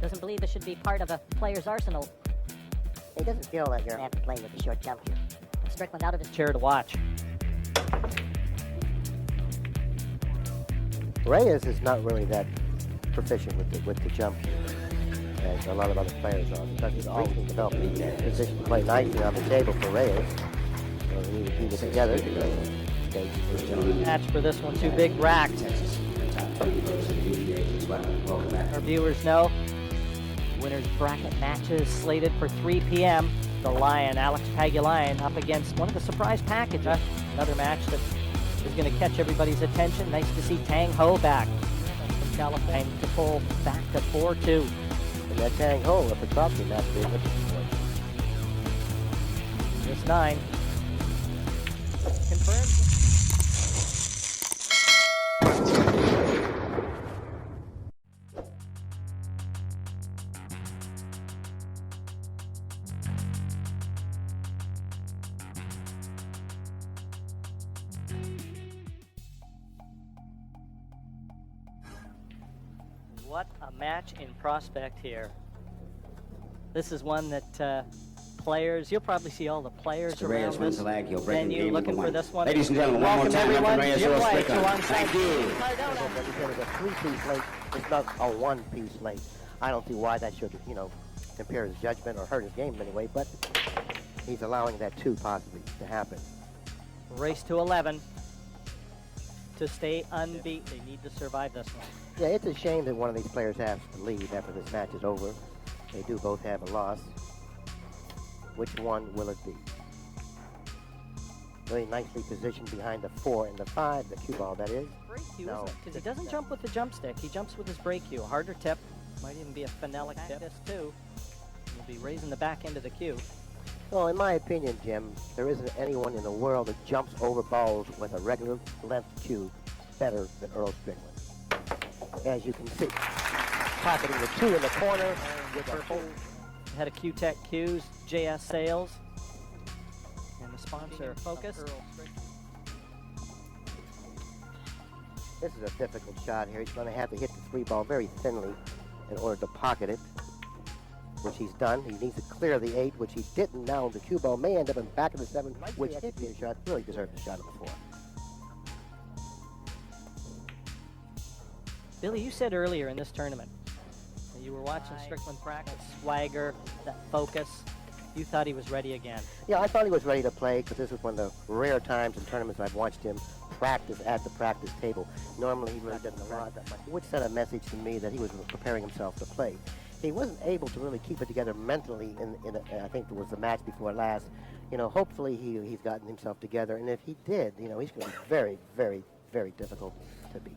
Doesn't believe this should be part of a player's arsenal. He doesn't feel that you're going to have to play with the short jump cue. Strickland out of his chair to watch. Reyes is not really that proficient with the jump cue, as a lot of other players are, because he's always developed a position to play nicely on the table for Reyes. So we need to keep it together. Match for this one, two big racks. Our viewers know winners bracket matches slated for 3 p.m. The Lion, Alex Pagulayan, up against one of the surprise packages. Another match that is going to catch everybody's attention. Nice to see Tang Ho back from California to pull back to 4-2. And that Tang Ho at the top of the match is looking for. This 9. Confirmed. What a match in prospect here. This is one that players, you'll probably see all the players Mr. around Reyes this venue looking for this one. Ladies and gentlemen, one more Welcome time, everyone. Efren Reyes, Jim U.S.A. White, Strickland. alongside Thank you. It's a three-piece late. It's not a one-piece late. I don't see why that should, impair his judgment or hurt his game in any way, but he's allowing that too possibly to happen. Race to 11 to stay unbeaten. They need to survive this one. Yeah, it's a shame that one of these players has to leave after this match is over. They do both have a loss. Which one will it be? Very nicely positioned behind the 4 and the 5, the cue ball, that is. Break cue, No. because he doesn't jump with the jump stick. He jumps with his break cue. Harder tip. Might even be a phenolic tip. This too. He'll be raising the back end of the cue. Well, in my opinion, Jim, there isn't anyone in the world that jumps over balls with a regular length cue better than Earl Strickland. As you can see, pocketing the 2 in the corner with a full. Head of Q-Tech Cues, JS Sales, and the sponsor Focus. This is a difficult shot here. He's going to have to hit the 3 ball very thinly in order to pocket it, which he's done. He needs to clear the 8, which he didn't. Now the cue ball may end up in back of the 7, which hit the shot. Really deserved the shot of the 4. Billy, you said earlier in this tournament, that you were watching Strickland practice, swagger, that focus. You thought he was ready again. Yeah, I thought he was ready to play because this was one of the rare times in tournaments I've watched him practice at the practice table. Normally he really doesn't allow that much, which sent a message to me that he was preparing himself to play. He wasn't able to really keep it together mentally I think it was the match before last. Hopefully he's gotten himself together, and if he did, he's going to be very, very, very difficult to beat.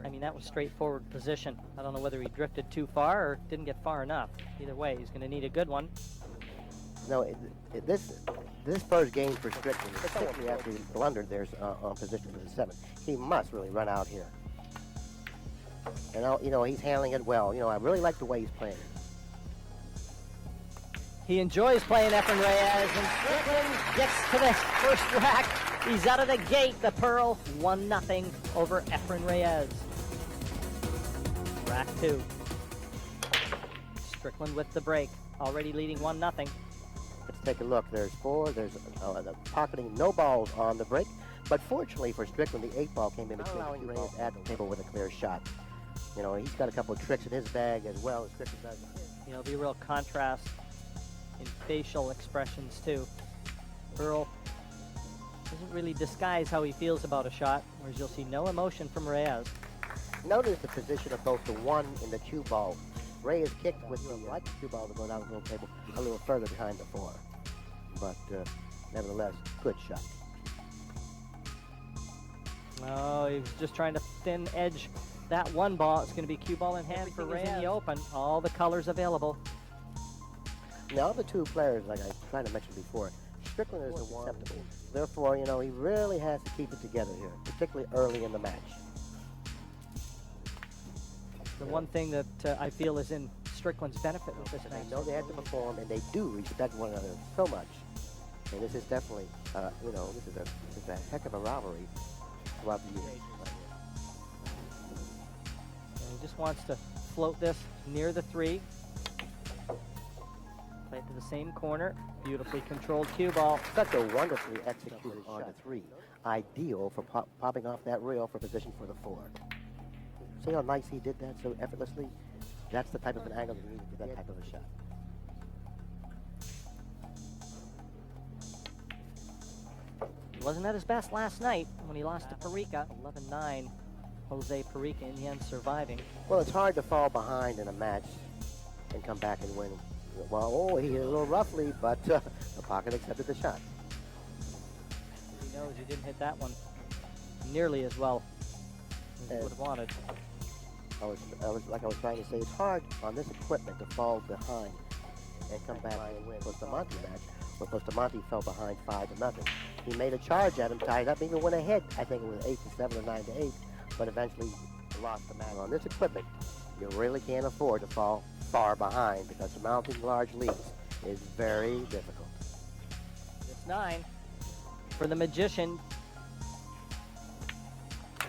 I mean, that was straightforward position. I don't know whether he drifted too far or didn't get far enough. Either way, he's going to need a good one. No, this first game for Strickland, particularly after he blundered there on position for the 7, he must really run out here. And he's handling it well. I really like the way he's playing. He enjoys playing Efren Reyes, and Strickland gets to the first rack. He's out of the gate. The Pearl 1-0 over Efren Reyes. Rack 2. Strickland with the break, already leading 1-0. Let's take a look. There's 4. There's the pocketing, no balls on the break. But fortunately for Strickland, the 8 ball came in between Reyes at the table with a clear shot. He's got a couple of tricks in his bag as well as Strickland does. There'll be a real contrast in facial expressions too. Earl doesn't really disguise how he feels about a shot, whereas you'll see no emotion from Reyes. Notice the position of both the 1 and the cue ball. Reyes kicked with the cue ball to go down the little table a little further behind the 4. But nevertheless, good shot. Oh, he was just trying to thin edge that 1 ball. It's going to be cue ball in hand for Reyes in the open. All the colors available. Now the 2 players, like I tried to mention before, Strickland is the one susceptible. Therefore, he really has to keep it together here, particularly early in the match. The one thing that I feel is in Strickland's benefit with this match. They know they have to perform, and they do respect one another so much. And this is definitely, this is a heck of a rivalry throughout the years. And he just wants to float this near the 3. Play it to the same corner. Beautifully controlled cue ball. Such a wonderfully executed on the 3. Ideal for popping off that rail for position for the 4. See how nice he did that so effortlessly? That's the type of an angle you need to get that type of a shot. He wasn't at his best last night when he lost to Perica. 11-9. Jose Perica in the end surviving. Well, it's hard to fall behind in a match and come back and win. Well, oh, he hit it a little roughly, but the pocket accepted the shot. He knows he didn't hit that one nearly as well as he would have wanted. Like I was trying to say, it's hard on this equipment to fall behind and come back and win. Bustamante match, where Bustamante fell behind 5-0. He made a charge at him, tied up, even went ahead. I think it was 8-7 or 9-8, but eventually lost the match. On this equipment, you really can't afford to fall far behind because surmounting large leads is very difficult. It's 9 for the Magician.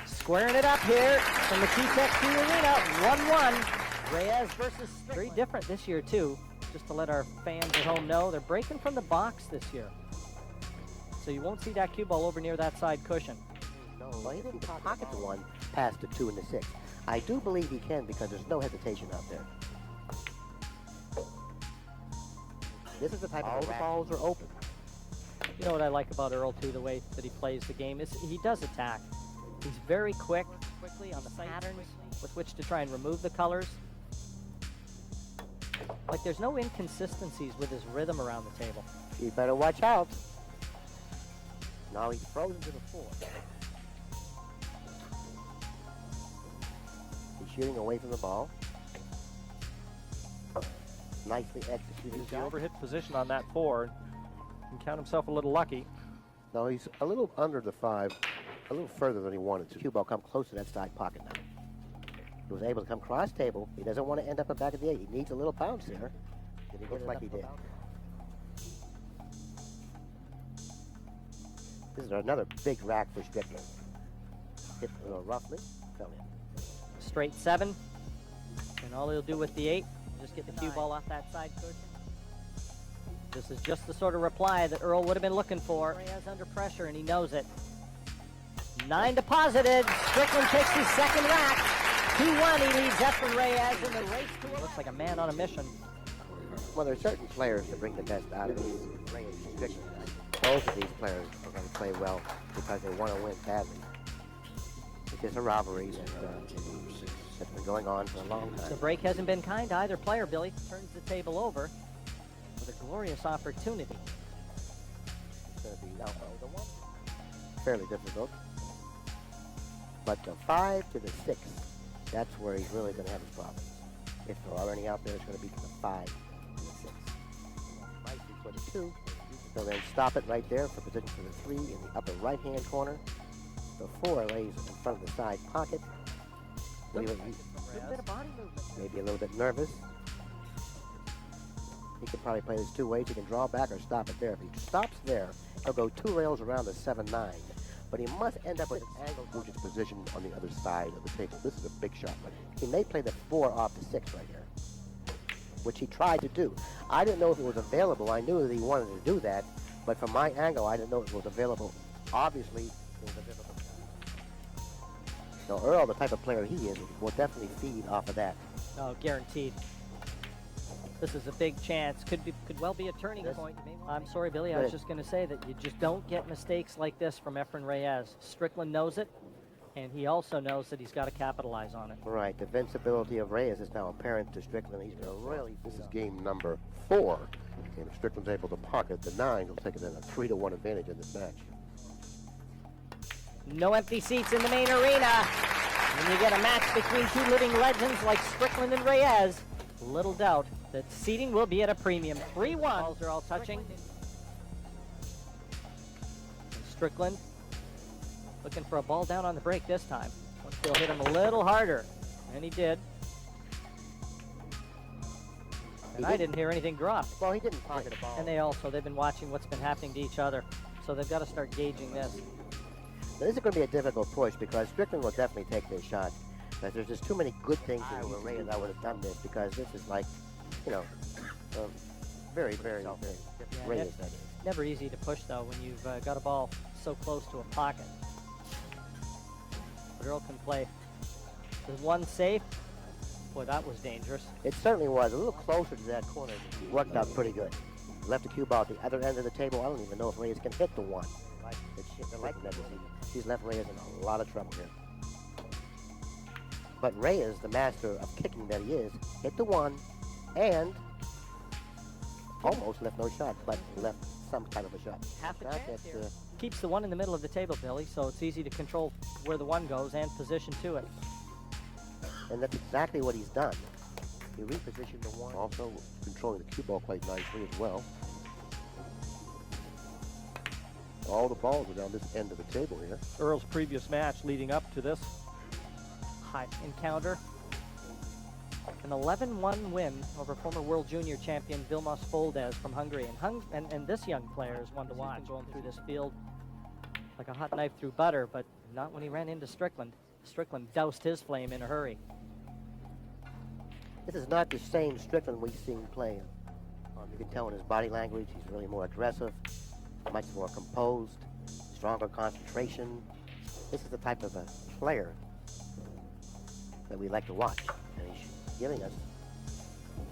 Squaring it up here from the T-Tech Arena, 1-1. Reyes versus Strickland. Very different this year, too. Just to let our fans at home know, they're breaking from the box this year. So you won't see that cue ball over near that side cushion. No, well, he didn't pocket the 1 past the 2 and the 6. I do believe he can because there's no hesitation out there. This is the type of the balls are open. You know what I like about Earl, too, the way that he plays the game, is he does attack. He's very quickly on the patterns with which to try and remove the colors. Like, there's no inconsistencies with his rhythm around the table. You better watch out. Now he's frozen to the 4. He's shooting away from the ball. Nicely executed. He's the overhit position on that 4. Can count himself a little lucky. No, he's a little under the 5, a little further than he wanted to. Cue ball come close to that side pocket now. He was able to come cross table. He doesn't want to end up at back of the 8. He needs a little bounce here. Did he get it like he did? This is another big rack for Strickland. Hit a little roughly, fell in. Straight 7. And all he'll do with the 8, just get the cue ball off that side cushion. This is just the sort of reply that Earl would have been looking for. Reyes under pressure, and he knows it. 9 deposited. Strickland takes his second rack. 2-1, he leads Efren Reyes in the race to looks like a man on a mission. Well, there are certain players that bring the best out of these Reyes and Strickland. Both of these players are going to play well because they want to win badly. It's just a rivalry that's been going on for a long time. The break hasn't been kind to either player, Billy. Turns the table over with a glorious opportunity. It's going to be the 1. Fairly difficult. But the 5 to the 6, that's where he's really going to have his problems. If there are any out there, it's going to be from the 5 to the 6. Might be for the 2. So then stop it right there for position for the 3 in the upper right-hand corner. The 4 lays in front of the side pocket. A little bit of body movement. Maybe a little bit nervous. He can probably play this 2 ways. He can draw back or stop it there. If he stops there, he'll go 2 rails around the 7-9. But he must end up with an angle. Which is position on the other side of the table. This is a big shot. He may play the 4 off the 6 right here, which he tried to do. I didn't know if it was available. I knew that he wanted to do that, but from my angle, I didn't know it was available. Obviously, it was available. So Earl, the type of player he is, will definitely feed off of that. Oh, guaranteed. This is a big chance. Could well be a turning point. I'm sorry, Billy. I was just going to say that you just don't get mistakes like this from Efren Reyes. Strickland knows it, and he also knows that he's got to capitalize on it. Right. The invincibility of Reyes is now apparent to Strickland. He's going to really. This is game number 4. And if Strickland's able to pocket the 9, he'll take it in a 3-1 advantage in this match. No empty seats in the main arena. When you get a match between 2 living legends like Strickland and Reyes, little doubt that seating will be at a premium. 3-1. Balls are all touching. And Strickland looking for a ball down on the break this time. He'll hit him a little harder, and he did. And I didn't hear anything drop. Well, he didn't pocket a ball. And they've been watching what's been happening to each other. So they've got to start gauging this. Now, this is going to be a difficult push because Strickland will definitely take this shot. But there's just too many good things in Reyes. I would have done this because this is like, you know, very, very, very Reyes, that is. Never easy to push, though, when you've got a ball so close to a pocket. But Earl can play. There's one safe. Boy, that was dangerous. It certainly was. A little closer to that corner. Worked out pretty good. Left the cue ball at the other end of the table. I don't even know if Reyes can hit the one. He's left Reyes in a lot of trouble here. But Reyes, the master of kicking that he is, hit the one and almost left no shot, but left some kind of a shot. Half a chance here. Keeps the one in the middle of the table, Billy, so it's easy to control where the one goes and position to it. And that's exactly what he's done. He repositioned the one. Also controlling the cue ball quite nicely as well. All the balls are down this end of the table here. Earl's previous match leading up to this High encounter. An 11-1 win over former World Junior champion Vilmos Foldes from Hungary. And this young player is one to watch. Going through this field like a hot knife through butter, but not when he ran into Strickland. Strickland doused his flame in a hurry. This is not the same Strickland we've seen play. You can tell in his body language, he's really more aggressive, much more composed, stronger concentration. This is the type of a player that we like to watch, and he's giving us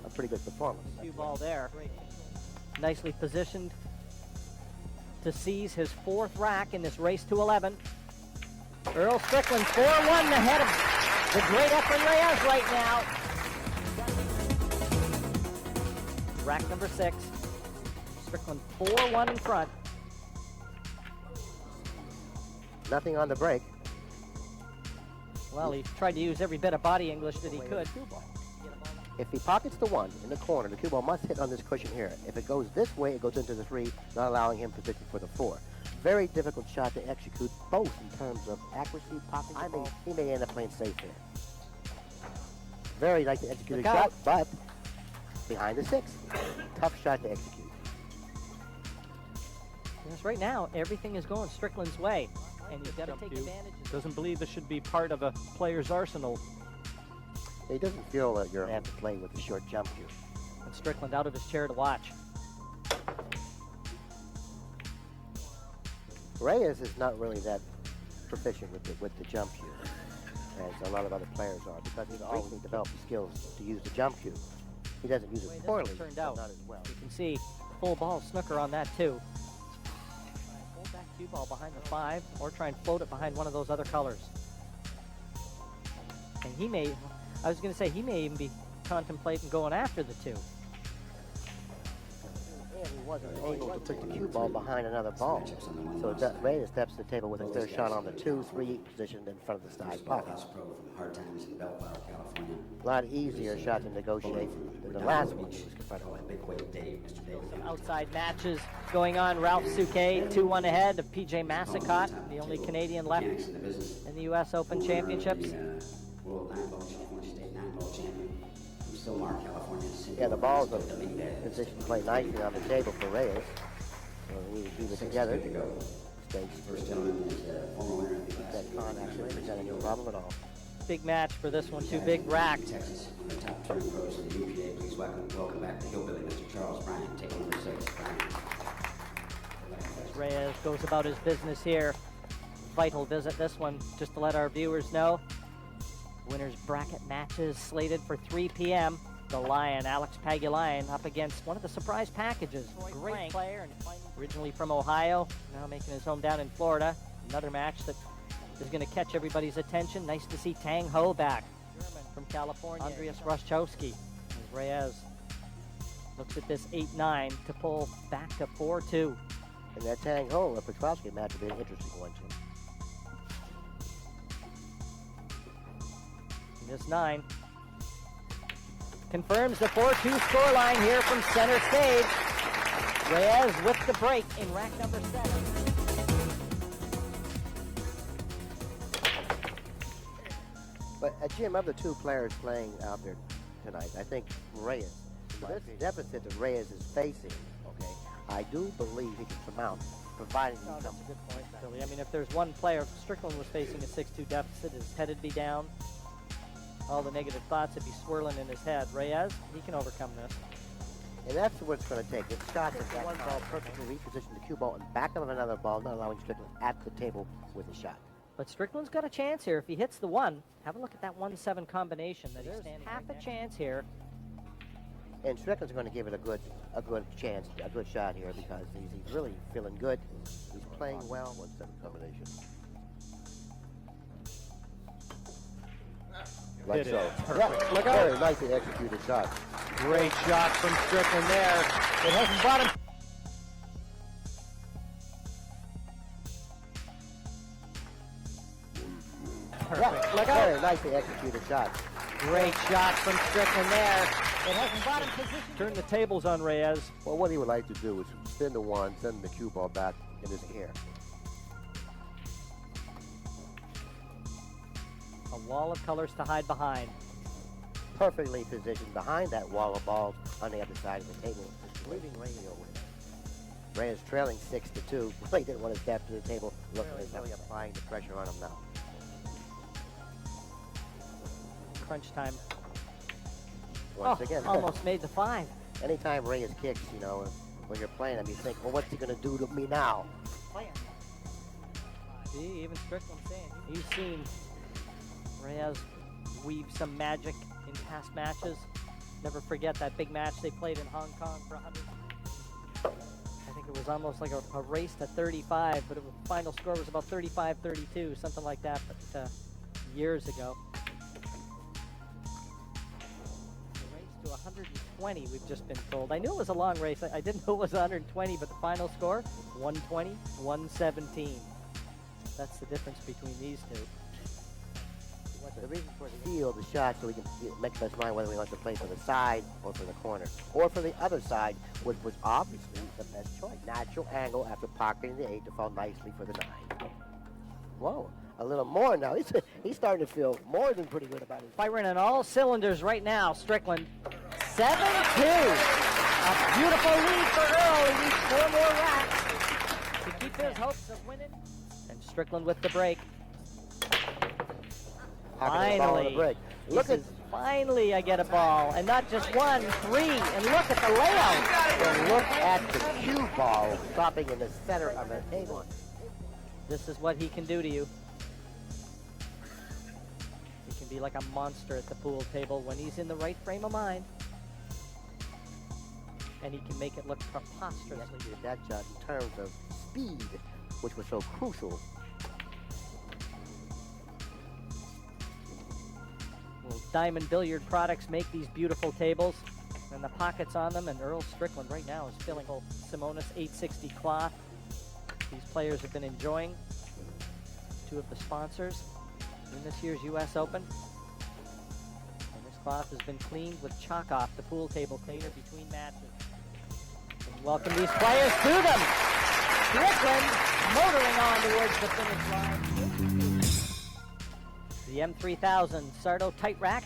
a pretty good performance. Cue ball there. Nicely positioned to seize his fourth rack in this race to 11. Earl Strickland 4-1 ahead of the great Efren Reyes right now. Rack number 6. Strickland 4-1 in front. Nothing on the break. Well, he tried to use every bit of body English that he could. If he pockets the one in the corner, the cue ball must hit on this cushion here. If it goes this way, it goes into the 3, not allowing him position for the 4. Very difficult shot to execute, both in terms of accuracy, pocketing the ball. He may end up playing safe here. Very nicely executed shot, but behind the 6. Tough shot to execute. Yes, right now, everything is going Strickland's way, and you've got to take advantage. doesn't believe this should be part of a player's arsenal. He doesn't feel that you're have to play with a short jump here. And Strickland out of his chair to watch. Reyes is not really that proficient with the jump cue, as a lot of other players are, because he's always developed the skills to use the jump cue. He doesn't use it poorly, turned but out. not as well. You can see full ball snooker on that too. Hold that cue ball behind the 5, or try and float it behind one of those other colors. And he may, I was going to say, he may even be contemplating going after the 2. And he wasn't able to put the cue ball behind another ball. So Reyes steps to the table with a third shot on the 2-3 positioned in front of the side pocket. A lot easier shot to negotiate than the last one he was confronted with. Some outside matches going on. Ralph Souquet 2-1 ahead of PJ Massicott, the only Canadian left in the U.S. Open Championships. Yeah, the balls are positioned to play nicely on the table for Reyes. So we need to keep it together. Stakes first gentleman is former winner of that con actually presenting no problem at all. Big match for this one, 2 big racks. Texas, on the top turn pros in the U.S.A. Please welcome back the hillbilly, Mr. Charles Bryant, table number 6, Bryant. Reyes goes about his business here. Vital visit this one, just to let our viewers know. Winners bracket matches slated for 3 p.m. The Lion, Alex Pagulayan, up against one of the surprise packages. Great player, and originally from Ohio, now making his home down in Florida. Another match that is going to catch everybody's attention. Nice to see Tang Ho back. German from California, Andreas Roszczowski. As Reyes looks at this 8-9 to pull back to 4-2. And that Tang Ho Petrowski match will be an interesting one, Jim. This 9 confirms the 4-2 scoreline here from center stage. Reyes with the break in rack number 7. But Jim, of the 2 players playing out there tonight, I think Reyes, this deficit that Reyes is facing, okay, I do believe he can surmount, providing he That's comes. a good point, Billy. I mean, if there's one player, Strickland was facing a 6-2 deficit, his head would be down. all the negative thoughts would be swirling in his head. Reyes, he can overcome this. And that's what it's going to take. It's shots at that one ball, perfectly reposition the cue ball and back of another ball, not allowing Strickland at the table with a shot. But Strickland's got a chance here. If he hits the 1, have a look at that 1-7 combination. That he's standing half a chance here. And Strickland's going to give it a good chance, a good shot here because he's really feeling good. He's playing well. 1-7 combination. Like Hit it. so. Perfect. Look Very out. nicely executed shot. Great shot from Strickland there. It hasn't brought him. Perfect. Look out. Very nicely executed shot. Great shot from Strickland there. It hasn't brought him position. Turn the tables on Reyes. Well, what he would like to do is spin the 1, send the cue ball back in his air. A wall of colors to hide behind. Perfectly positioned behind that wall of balls on the other side of the table, leaving Reyes with. Reyes trailing 6-2. Really didn't want to step to the table. Look at him applying the pressure on him now. Crunch time. Once again, Almost made the 5. anytime Reyes kicks, you know, when you're playing him, you think, well, what's he going to do to me now? See, even Strickland saying you've seen Reyes weave some magic in past matches. Never forget that big match they played in Hong Kong for 100. I think it was almost like a race to 35, but the final score was about 35-32, something like that, but years ago. A race to 120, we've just been told. I knew it was a long race. I didn't know it was 120, but the final score, 120, 117. That's the difference between these two. The reason for the field the shot so we can make up his mind whether we want to play for the side or for the corner or for the other side, which was obviously the best choice. Natural angle after pocketing the 8 to fall nicely for the 9. Whoa, a little more now. He's starting to feel more than pretty good about it. Firing on all cylinders right now, Strickland. 7-2. A beautiful lead for Earl. He needs 4 more racks to keep his hopes of winning. And Strickland with the break. Finally, finally I get a ball, and not just 1, 3, and look at the layout. And look at the cue ball stopping in the center of the table. This is what he can do to you. He can be like a monster at the pool table when he's in the right frame of mind. And he can make it look preposterously. He executed that shot in terms of speed, which was so crucial. Well, Diamond Billiard Products make these beautiful tables, and the pockets on them, and Earl Strickland right now is filling whole Simonis 860 cloth. These players have been enjoying 2 of the sponsors in this year's U.S. Open. And this cloth has been cleaned with Chalk Off, the pool table cleaner between matches. And welcome these players to them. Strickland motoring on towards the finish line. The M3000 Sardo tight rack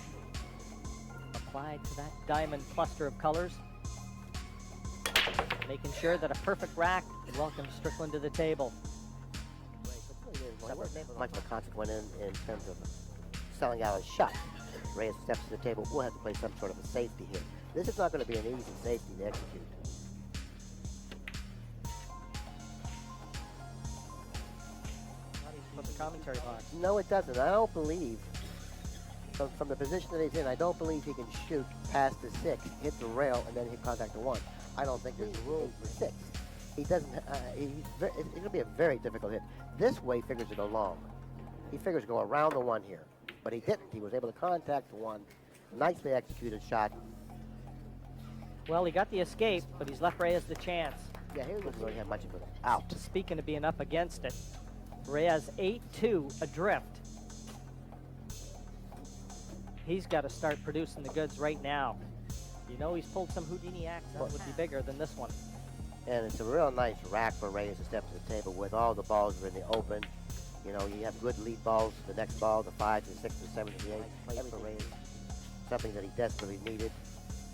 applied to that diamond cluster of colors, making sure that a perfect rack welcomes Strickland to the table. Much of a consequence in terms of selling out a shot. Reyes steps to the table. We'll have to play some sort of a safety here. This is not going to be an easy safety to execute. Not even from the commentary box. No, it doesn't. I don't believe, from the position that he's in, I don't believe he can shoot past the 6, hit the rail, and then hit contact the 1. I don't think there's room for 6. He doesn't, it's going to be a very difficult hit. This way figures to go long. He figures to go around the 1 here, but he didn't. He was able to contact the 1. Nicely executed shot. Well, he got the escape, but he's left Reyes the chance. Yeah, he doesn't really have much of an out. Speaking of being up against it, Reyes 8-2 adrift. He's got to start producing the goods right now. You know he's pulled some Houdini acts that would be bigger than this one. And it's a real nice rack for Reyes to step to the table with. All the balls are in the open. You know, you have good lead balls. The next ball, the 5, the 6, the 7, the 8. Play for Reyes. Something that he desperately needed.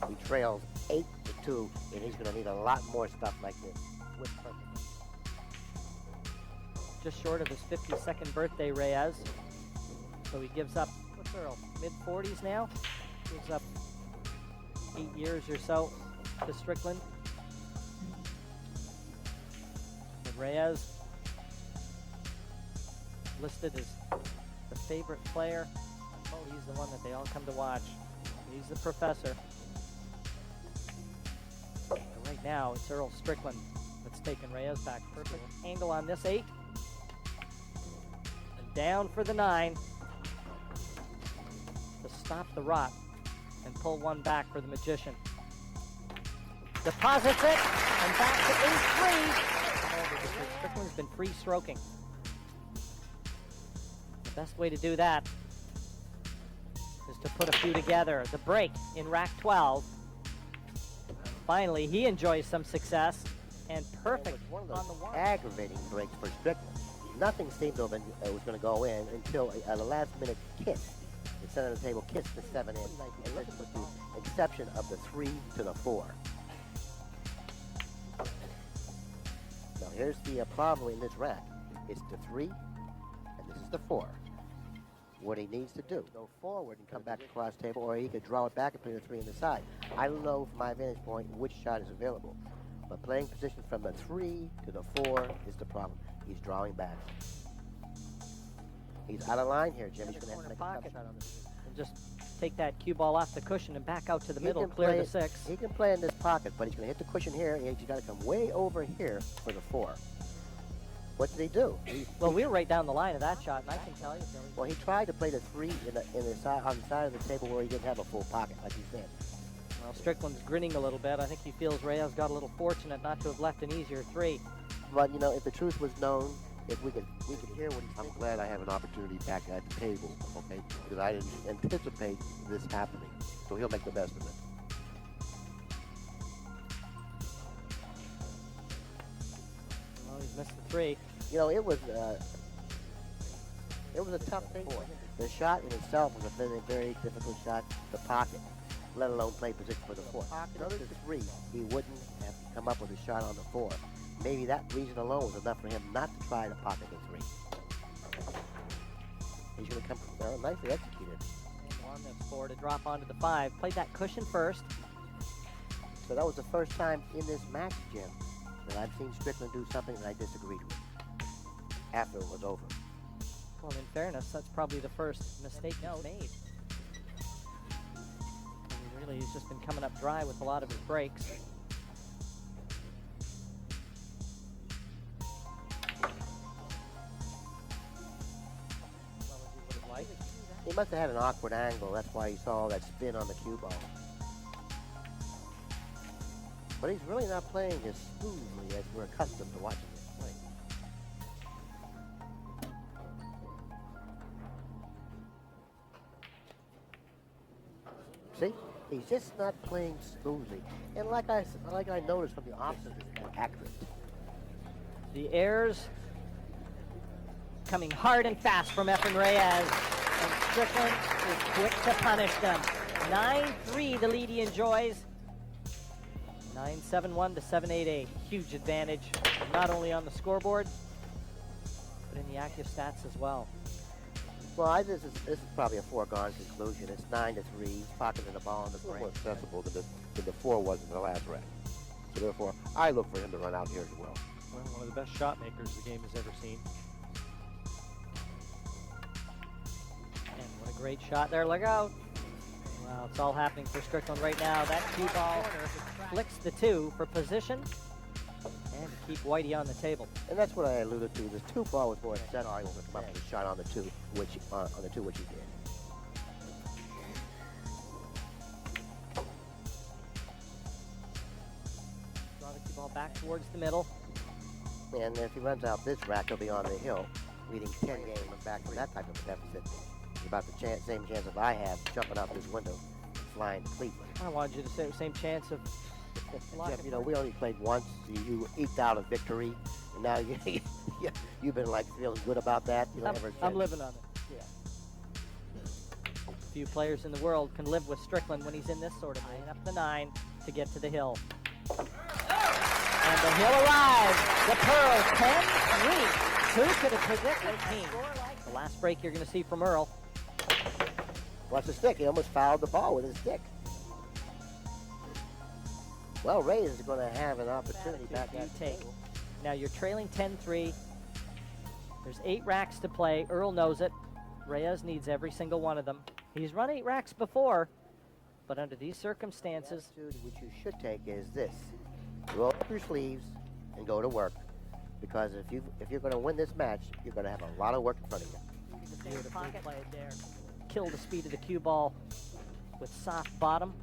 He trails 8-2, and he's going to need a lot more stuff like this. With purpose. Just short of his 52nd birthday, Reyes. So he gives up, what's Earl, mid-40s now. Gives up 8 years or so to Strickland. But Reyes listed as the favorite player. Oh, he's the one that they all come to watch. He's the professor. And right now, it's Earl Strickland that's taking Reyes back. Perfect angle on this 8. And down for the 9 to stop the rot and pull one back for the magician. Deposits it, and back to 8-3. Strickland's been free stroking. The best way to do that is to put a few together. The break in rack 12. Finally, he enjoys some success, and perfect One of on those the one. aggravating breaks for Strickland. Nothing seemed to have been, was going to go in until a last-minute kiss. The center of the table kissed the 7 in, and this with the exception of the 3 to the 4. Now here's the problem in this rack. It's the 3, and this is the 4. What he needs to do, go forward and come back across the table, or he could draw it back and play the 3 on the side. I don't know from my vantage point which shot is available, but playing position from the 3 to the 4 is the problem. He's drawing back. He's out of line here, Jim. He's going to have to make a tough shot on this. And just take that cue ball off the cushion and back out to the He middle, can clear play the it- 6. He can play in this pocket, but he's going to hit the cushion here, and he's got to come way over here for the 4. What did he do? Well, we were right down the line of that shot, and I can tell you, Billy. Well, he tried to play the 3 in the side, on the side of the table where he didn't have a full pocket, like you said. Well, Strickland's grinning a little bit. I think he feels Reyes got a little fortunate not to have left an easier 3. But you know, if the truth was known, if we could hear what he's I'm saying. glad I have an opportunity back at the table, okay? Because I didn't anticipate this happening. So he'll make the best of it. Well, he's missed the 3. You know, it was a tough thing for him. The shot in itself was a very, very difficult shot. The pocket, let alone play position for the 4. Another 3, he wouldn't have come up with a shot on the 4. Maybe that reason alone was enough for him not to try to pocket the 3. He's going to come nicely executed. And 1, that's 4 to drop onto the 5. Played that cushion first. So that was the first time in this match, Jim, that I've seen Strickland do something that I disagreed with after it was over. Well, in fairness, that's probably the first mistake he's made. I mean, he's just been coming up dry with a lot of his breaks. Well, as he would have liked. He must have had an awkward angle. That's why he saw all that spin on the cue ball. But he's really not playing as smoothly as we're accustomed to watching him play. See? He's just not playing smoothly. And like I noticed from the opposite, is more accurate. The airs coming hard and fast from Efren Reyes, and Strickland is quick to punish them. 9-3 the lead he enjoys. 9-7-1 to 7-8-8. Huge advantage, not only on the scoreboard, but in the Accu-Stats as well. Well, this is probably a foregone conclusion. It's 9-3. He's pocketing the ball in the It's a little frame. more accessible than the 4 was in the last rack. So therefore, I look for him to run out here as well. Well, one of the best shot makers the game has ever seen. And what a great shot there. Look out. Wow, it's all happening for Strickland right now. That cue ball flicks the 2 for position and to keep Whitey on the table. And that's what I alluded to. The 2 ball was more accessible to come up with a shot on the 2, which he did. Draw the cue ball back towards the middle. And if he runs out this rack, he'll be on the hill, leading 10 games back from that type of a deficit. It's about the same chance that I have jumping out this window, flying to Cleveland. I wanted you to say the same chance of Jeff, you know, we only played once. You eked out a victory, and now you've been like feeling good about that. You know, ever I'm since. living on it. Yeah. Few players in the world can live with Strickland when he's in this sort of line up the 9 to get to the hill. And the hill arrives. The Pearl 10-3. Who could have predicted 13? The last break you're going to see from Earl. Watch the stick. He almost fouled the ball with his stick. Well, Reyes is going to have an opportunity back you at the take. table. Now you're trailing 10-3. There's 8 racks to play. Earl knows it. Reyes needs every single one of them. He's run 8 racks before, but under these circumstances, The attitude which you should take is this: roll up your sleeves and go to work. Because if you're going to win this match, you're going to have a lot of work in front of you. beautifully played there. Kill the speed of the cue ball with soft bottom.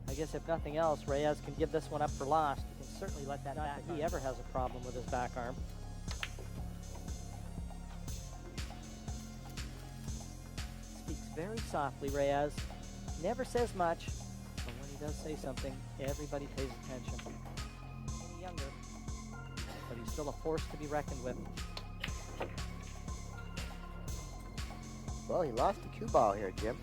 I guess if nothing else, Reyes can give this one up for lost. He can certainly let that back. He ever has a problem with his back arm. Speaks very softly, Reyes. Never says much, but when he does say something, everybody pays attention. Any younger, but he's still a force to be reckoned with. Well, he lost the cue ball here, Jim.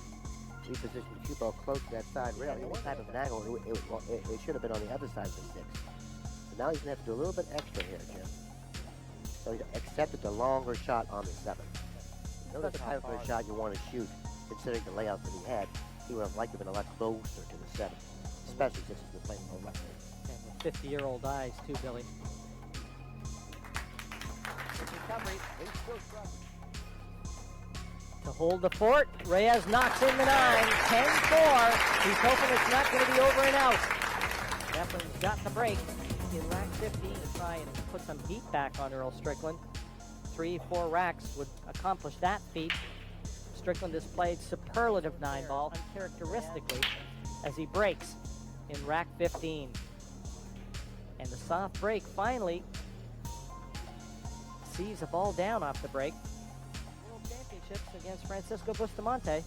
He positioned the cue ball close to that side rail. Any type of an angle, it should have been on the other side of the sticks. So now he's going to have to do a little bit extra here, Jim. So he accepted the longer shot on the 7. Notice the type of a shot you want to shoot, considering the layout that he had. He would have liked to have been a lot closer to the 7, especially since he's been playing low left. And with 50-year-old eyes, too, Billy. Recovery. To hold the fort, Reyes knocks in the 9, 10-4. He's hoping it's not going to be over and out. Efren's got the break in rack 15 to try and put some heat back on Earl Strickland. 3-4 racks would accomplish that feat. Strickland has played superlative 9-ball uncharacteristically as he breaks in rack 15. And the soft break finally sees a ball down off the break. World Championships against Francisco Bustamante.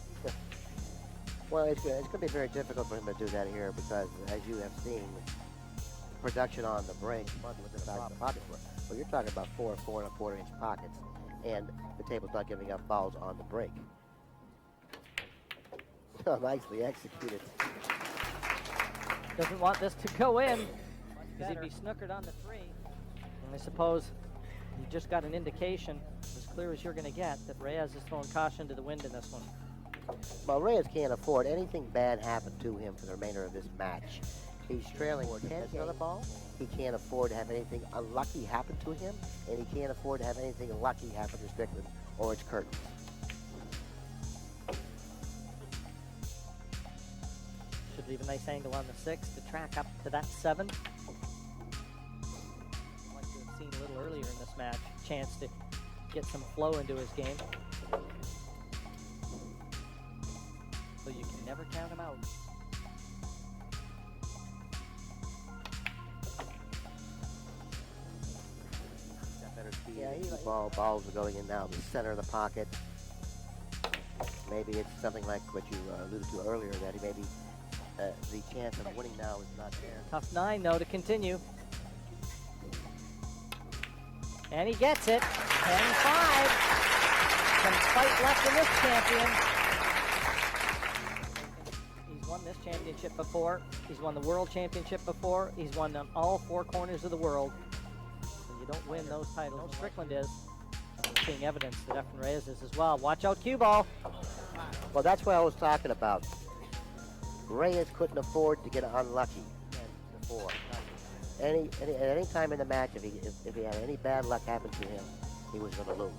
Well, it's going to be very difficult for him to do that here because, as you have seen, production on the break, with the size of the pockets were. Well, you're talking about 4 1/4 inch pockets, and the table's not giving up balls on the break. So nicely executed. Doesn't want this to go in because he'd be snookered on the 3. And I suppose you just got an indication, as clear as you're going to get, that Reyes is throwing caution to the wind in this one. Well, Reyes can't afford anything bad happen to him for the remainder of this match. He's trailing 10 on the ball. He can't afford to have anything unlucky happen to him, and he can't afford to have anything lucky happen to Strickland or its curtains. Should leave a nice angle on the 6 to track up to that 7. I'd like to have seen a little earlier in this match, chance to get some flow into his game. So you can never count him out. Yeah, balls are going in now, the center of the pocket. Maybe it's something like what you alluded to earlier, that he maybe the chance of winning now is not there. Tough 9, though, to continue. And he gets it. 10-5. Some fight left in this champion. He's won this championship before. He's won the world championship before. He's won on all 4 corners of the world. So you don't win those titles. Strickland is. And we're seeing evidence that Efren Reyes is as well. Watch out, cue ball. Well, that's what I was talking about. Reyes couldn't afford to get unlucky before. At any time in the match, if he had any bad luck happen to him, he was going to lose.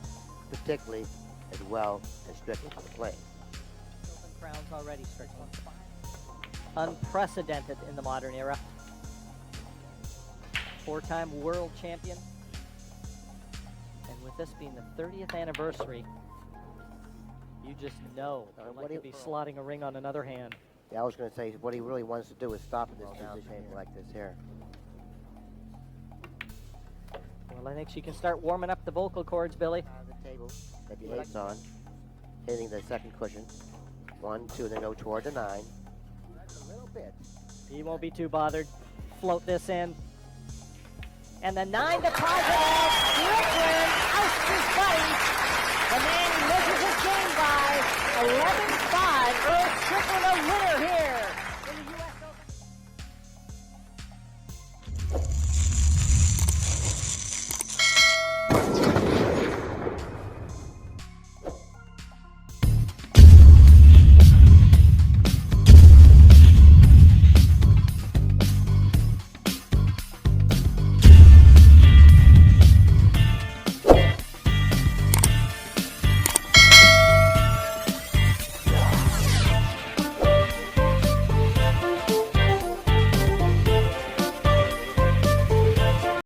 Particularly as well as Strickland was playing. Crowns already, Strickland. Unprecedented in the modern era. 4-time world champion. And with this being the 30th anniversary, you just know he'd like to be slotting a ring on another hand. Yeah, I was going to say, what he really wants to do is stop in this position like this here. Well, I think she can start warming up the vocal cords, Billy. The table that the 8's on, hitting the second cushion. 1, 2, then go toward the 9. That's a little bit. He won't be too bothered. Float this in. And the 9 deposit out. Strickland ousts his buddy. The man he measures his game by. 11-5. Earl Strickland a winner here